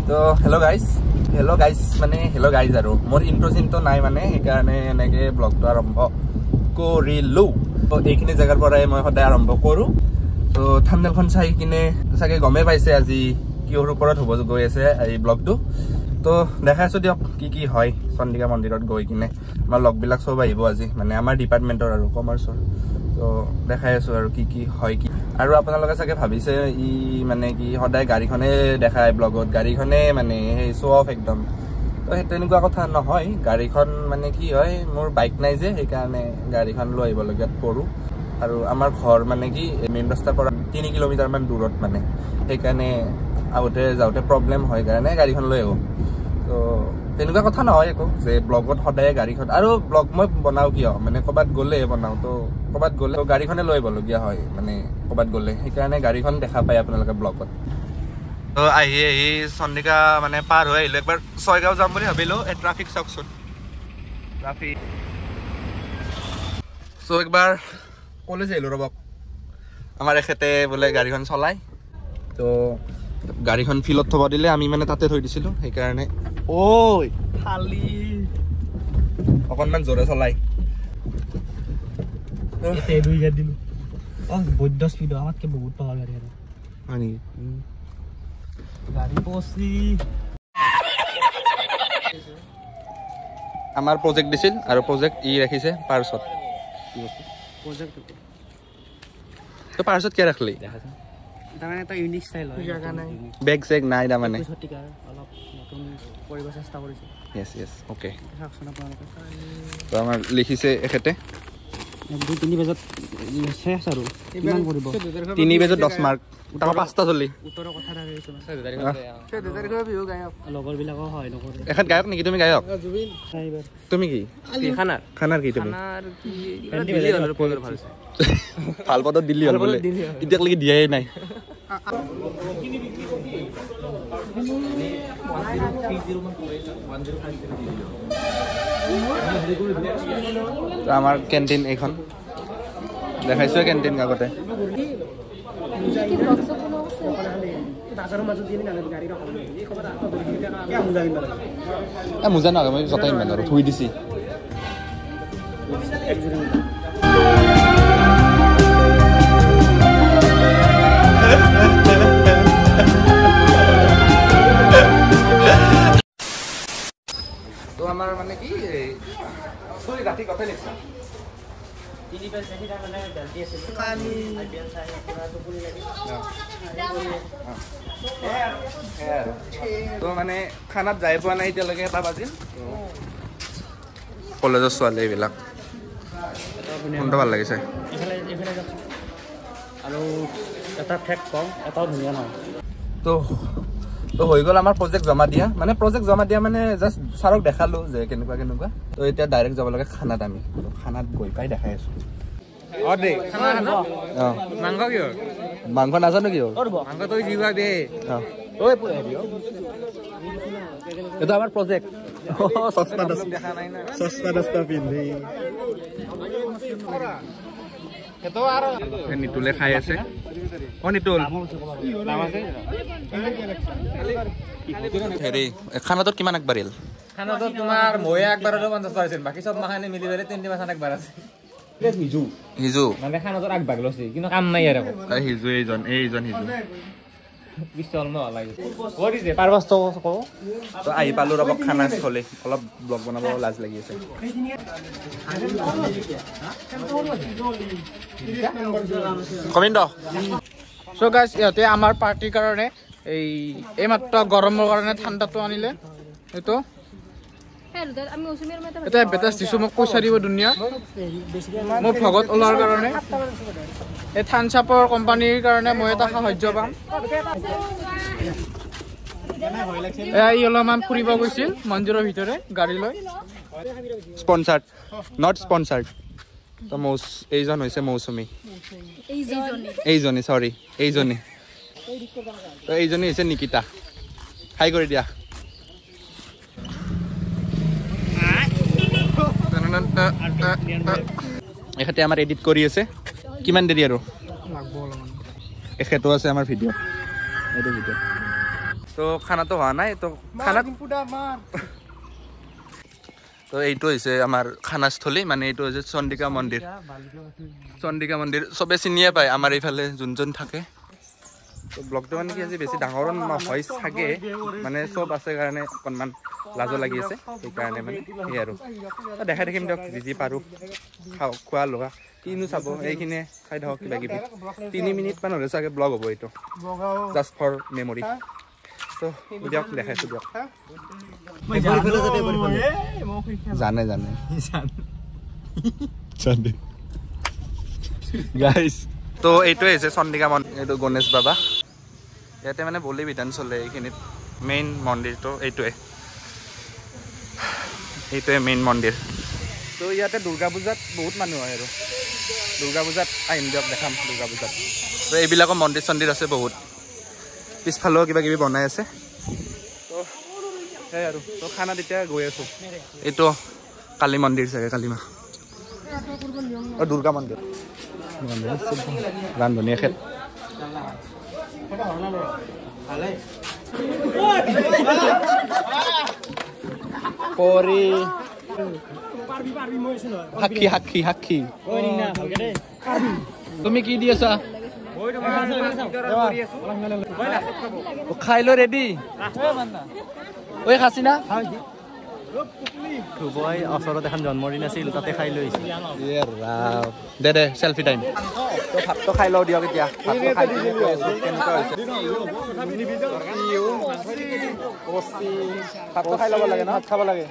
তো hello' guys মানে hello' guys আৰু মোৰ ইণ্ট্ৰ চিণ্ট্ৰ নাই মানে সেইকাৰণে এনেকৈ ব্লগটো আৰম্ভ কৰিলোঁ। তো এইখিনি জেগাৰ পৰাই মই সদায় আৰম্ভ কৰোঁ। তো থাম্বনেইলখন চাই কিনে চাগে গমেই পাইছে আজি কিহৰ ওপৰত হ'ব গৈ আছে এই ব্লগটো। তো দেখাই আছোঁ দিয়ক কি হয় চন্দিকা মন্দিৰত গৈ কিনে। আমাৰ লগবিলাক চব আহিব আজি, মানে আমাৰ ডিপাৰ্টমেণ্টৰ আৰু কমাৰ্চৰ। তো দেখাই আছোঁ আৰু কি হয় কি। আৰু আপোনালোকে চাগে ভাবিছে ই মানে কি সদায় গাড়ীখনে দেখায় ব্লগত, গাড়ীখনে মানে সেই শ্ব' অফ একদম। তো সেই তেনেকুৱা কথা নহয়, গাড়ীখন মানে কি হয় মোৰ বাইক নাই যে সেইকাৰণে গাড়ীখন লৈ আহিবলগীয়াত পৰোঁ। আৰু আমাৰ ঘৰ মানে কি মেইন ৰাস্তাৰ পৰা 3 কিলোমিটাৰমান দূৰত, মানে সেইকাৰণে আহোঁতে যাওঁতে প্ৰব্লেম হয় কাৰণে গাড়ীখন লৈ আহোঁ। তো তেনেকুৱা কথা নহয় একো যে ব্লগত সদায় গাড়ীখন, আৰু ব্লগ মই বনাওঁ কিয় মানে ক'ৰবাত গ'লে বনাওঁ। তো ক'ৰবাত গ'লে গাড়ীখনে লৈ আহিবলগীয়া হয় মানে ক'ৰবাত গ'লে, সেইকাৰণে গাড়ীখন দেখা পায় আপোনালোকে ব্লগত। তো আহি চন্দিকা মানে পাৰ হৈ আহিলোঁ। একবাৰ ছয়গাঁও যাম বুলি ভাবিলোঁ, এই ট্ৰাফিক চাওকচোন, ট্ৰাফিক। চ' একবাৰ কলেজ আহিলোঁ ৰ'বক, আমাৰ এখেতে বোলে গাড়ীখন চলায়। তো গাড়ীখন ফিল্ডত থ'ব দিলে, আমি মানে তাতে থৈ দিছিলোঁ সেইকাৰণে। ঐ খালি অকণমান জোৰে চলাই দিলোঁ। বৈদ্য স্পীড আমাতকৈ বহুত পাৱাৰ গাড়ী আৰু হয় নেকি? গাড়ী পচি আমাৰ প্ৰজেক্ট দিছিল আৰু প্ৰজেক্ট ই ৰাখিছে পাৰ্চত। তো পাৰ্চত কিয় ৰাখলি? তাৰমানে এটা ইউনিক ষ্টাইল হয়, বেগ চেগ নাই তাৰমানে অলপ নতুন কৰিব চেষ্টা কৰিছোঁ। য়েছ অ'কে। চাওকচোন আপোনালোকে, তো আমাৰ লিখিছে এখেতে 2-3 পেজত শেষ আৰু কিমান কৰিব? 3 পেজত 10 মাৰ্ক, তাৰ 5টা চলি উত্তৰৰ কথা থাকে লগৰবিলাকো হয় নকৰে। এখেত গায়ক নেকি? তুমি গায়ক? তুমি কি খানাৰ কি? তুমি ভাল পদত দিল্লী হ'ল বোলে, এতিয়ালৈকে দিয়াই নাই। আমাৰ কেণ্টিন এইখন দেখাইছো, কেণ্টিন আগতে মোজা নহয়, মই জোতা ইমান আৰু ধুই দিছি। তো আমাৰ মানে কি চুৰি ৰাতি কথা লিখা তো মানে খানাত যাই পোৱা নাই এতিয়ালৈকে, 1টা বাজিল। কলেজৰ ছোৱালী এইবিলাক কোনটো ভাল লাগিছে? আৰু এটা ফেক্ট কম, এটাও ধুনীয়া নহয়। তো হৈ গ'ল আমাৰ প্ৰজেক্ট জমা দিয়া, মানে জাষ্ট ছাৰক দেখালোঁ যে কেনেকুৱা। তো এতিয়া ডাইৰেক্ট যাব লাগে খানাত। আমি খানাত গৈ পাই দেখাই আছোঁ। মাংস নাজানো কিয়, এইটো আমাৰ প্ৰজেক্ট। নিতুলে খাই আছে। নিতুল হেৰি খানাটোত কিমান আগবাঢ়িল? খানাটোত তোমাৰ ময়ে আগবাঢ়িলো 50%, বাকী চব মাখানে মিলি পেলাই 20% আগবাঢ় আছে। হিজু মানে খানাটোত আগবাঢ় লৈছে কিন্তু কাম নাই আৰু হিজু এইজন হিজু পিছল ন লাগে কৰিছে পাৰবস্ত কও। তো আহি পালোঁ ৰ'বক খানা স্থলী, অলপ ব্লগ বনাব লাজ লাগি আছে। কমিণ্ড চ' গাইজ, ইহঁতে আমাৰ পাৰ্টিৰ কাৰণে এইমাত্ৰ গৰমৰ কাৰণে ঠাণ্ডাটো আনিলে। এইটো এটা বেটাছ দিছোঁ, মোক পইচা দিব ধুনীয়া মোৰ ভগত ওলোৱাৰ কাৰণে। এই থাম্বছ আপৰ কোম্পানীৰ কাৰণে মই এটা সাহায্য পাম। ই অলপমান ফুৰিব গৈছিল মন্দিৰৰ ভিতৰে গাড়ী লৈ। স্পনচাৰ্ড নট স্পনচাৰ্ড। তো এইজন হৈছে মৌচুমী, এইজনী তো এইজনী হৈছে নিকিতা। হাই কৰি দিয়া। এখেতে আমাৰ এডিট কৰি আছে। কিমান দেৰি আৰু এখেতো আছে আমাৰ ভিডিঅ', এইটো ভিডিঅ'। তো খানাটো হোৱা নাই তো খানা তো এইটো হৈছে আমাৰ খানাস্থলী মানে এইটো হৈছে চন্দিকা মন্দিৰ চবে চিনিয়ে পায় আমাৰ এইফালে যোনজন থাকে তো ব্লগটো মানে কি আজি বেছি ডাঙৰ নহয় চাগে মানে চব আছে কাৰণে অকণমান লাজো লাগি আছে সেইকাৰণে মানে সেই আৰু দেখাই দেখিম দিয়ক যি পাৰোঁ খাওঁ খোৱা লোৱা কিনো চাব এইখিনিয়ে চাই থাকক কিবা কিবি 3 মিনিটমান হ'লে চাগে ব্লগ হ'ব এইটো জাষ্ট ফৰ মেমৰি তো দিয়ক দেখাইছোঁ দিয়ক জানে গাইজ তো এইটোৱে হৈছে চন্দিকা মন্দিৰ এইটো গণেশ বাবা ইয়াতে মানে বলি বিধান চলে এইখিনিত মেইন মন্দিৰটো এইটোৱে মেইন মন্দিৰ তো ইয়াতে দুৰ্গা পূজাত বহুত মানুহ হয় আৰু দুৰ্গা পূজাত আহিম দিয়ক দেখাম দুৰ্গা পূজাত তো এইবিলাকৰ মন্দিৰ চন্দিৰ আছে বহুত পিছফালেও কিবা কিবি বনাই আছে তো সেই আৰু তো খানাত এতিয়া গৈ আছোঁ এইটো কালী মন্দিৰ চাগে কালীমা দুৰ্গা মন্দিৰ ৰান্ধনীয়ে খেত পৰি সাক্ষী তুমি কি দি আছা খাই ল ৰেডি ঐ খাচি না ধুবই ওচৰত এখন জন্মদিন আছিল তাতে খাই লৈ দে চেলফি টাইম ভাতটো খাই লওঁ দিয়ক এতিয়া ভাতটো খাই ল'ব লাগে ন ভাত খাব লাগে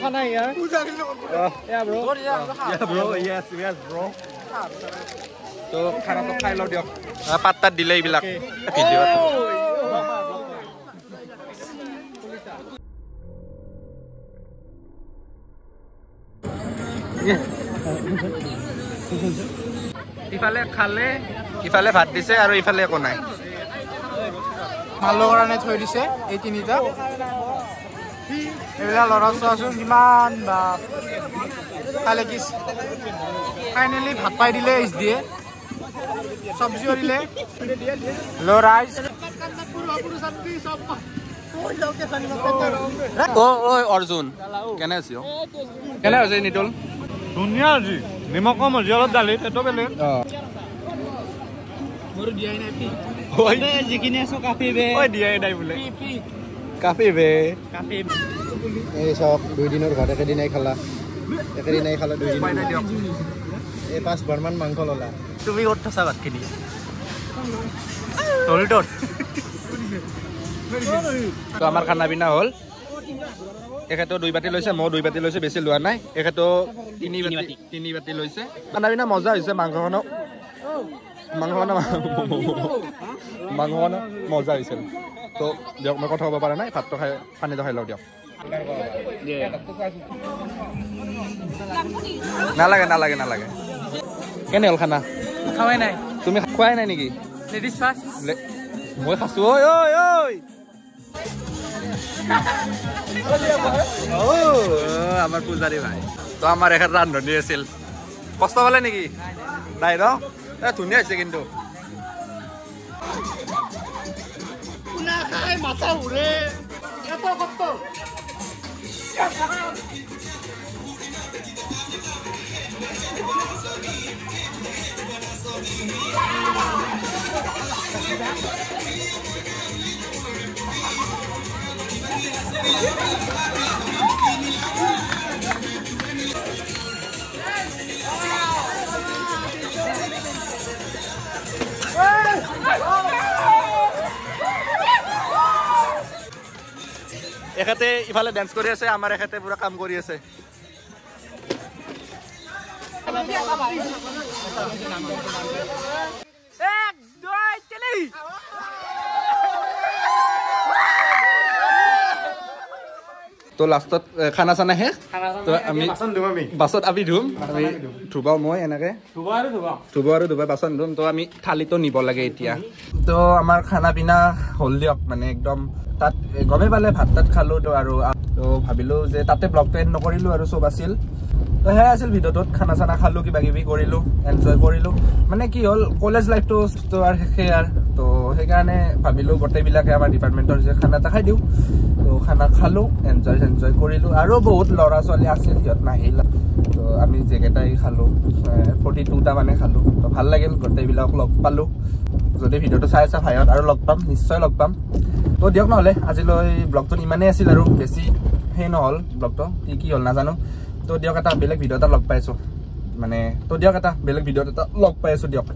খানা তো খানাটো খাই লওঁ দিয়ক পাত তাত দিলে এইবিলাক ভিডিঅ'ত ইফালে ভাত দিছে আৰু ইফালে একো নাই মালৰ কাৰণে থৈ দিছে এই তিনিটা এইবিলাক ল'ৰা চোৱাচোন কিমান বা খালে কি ফাইনেলি ভাত পাই দিলে ইচ দিয়ে চব্জিও দিলে হেল্ল' ৰাইজ অৰ্জুন কেনে আছে কেনে আছে নিতুল ধুনীয়া আজি নিমখ কম আজি অলপ দালি সেইটো বেলেগ মোৰ দিয়াই নাই যিখিনি আছো কাপি বে দিয়াই নাই বোলে কাফি বে এই চব 2 দিনৰ ঘৰত একেদিনাই খালা 2 দিন এই 5 বাৰমান মাংস ললা তুমি ক'ত থছা ভাতখিনি টলটত তো আমাৰ খানা পিনা হ'ল এখেতো 2 বাটি লৈছে মই 2 বাটি লৈছে বেছি লোৱা নাই এখেতো 3 বাটি লৈছে খানা পিনা মজা হৈছে মাংসখন মজা হৈছে তো দিয়ক মই কথা ক'ব পৰা নাই ভাতটো খাই পানীটো খাই লওঁ দিয়ক নালাগে কেনে হ'ল খানা খাৱাই নাই তুমি খোৱাই নাই নেকি লেডিজ ফাৰ্ষ্ট মই খাইছোঁ ঐ আমাৰ পূজাৰী ভাই তো আমাৰ এখেত ৰান্ধনী আছিল কষ্ট পালে নেকি নাই ন ধুনীয়া হৈছে কিন্তু এখেতে ইফালে ডান্স কৰি আছে আমাৰ এখেতে পুৰা কাম কৰি আছে তো লাষ্টত খানা চানা শেষ তো আমি বাছত আমি ধুম আমি ধুবাও মই এনেকে ধুব আৰু বাচন ধুম তো আমি থালিটো নিব লাগে এতিয়া তো আমাৰ খানা পিনা হ'ল দিয়ক মানে একদম তাত গমে পালে ভাত তাত খালো তো আৰু তো ভাবিলো যে তাতে ব্লগটো এণ্ড নকৰিলো আৰু চব আছিল তো সেয়া আছিল ভিডিঅ'টোত খানা চানা খালোঁ কিবা কিবি কৰিলোঁ এনজয় কৰিলোঁ মানে কি হ'ল কলেজ লাইফটো আৰু শেষে আৰু তো সেইকাৰণে ভাবিলোঁ গোটেইবিলাকে আমাৰ ডিপাৰ্টমেণ্টৰ যে খানা এটা খাই দিওঁ তো খানা খালোঁ এনজয় কৰিলোঁ আৰু বহুত ল'ৰা ছোৱালী আছিল সিহঁত নাহিল তো আমি যেকেইটাই খালোঁ 42টা মানে খালোঁ তো ভাল লাগিল গোটেইবিলাক লগ পালোঁ যদি ভিডিঅ'টো চাই আছা ভাইহঁত আৰু লগ পাম নিশ্চয় লগ পাম তো দিয়ক নহ'লে আজিলৈ ব্লগটোত ইমানেই আছিল আৰু বেছি সেই নহ'ল ব্লগটো কি হ'ল নাজানো তো দিয়ক এটা বেলেগ ভিডিঅ' এটা লগ পাইছোঁ মানে তো দিয়ক এটা বেলেগ ভিডিঅ'ত এটা লগ পাই আছোঁ দিয়ক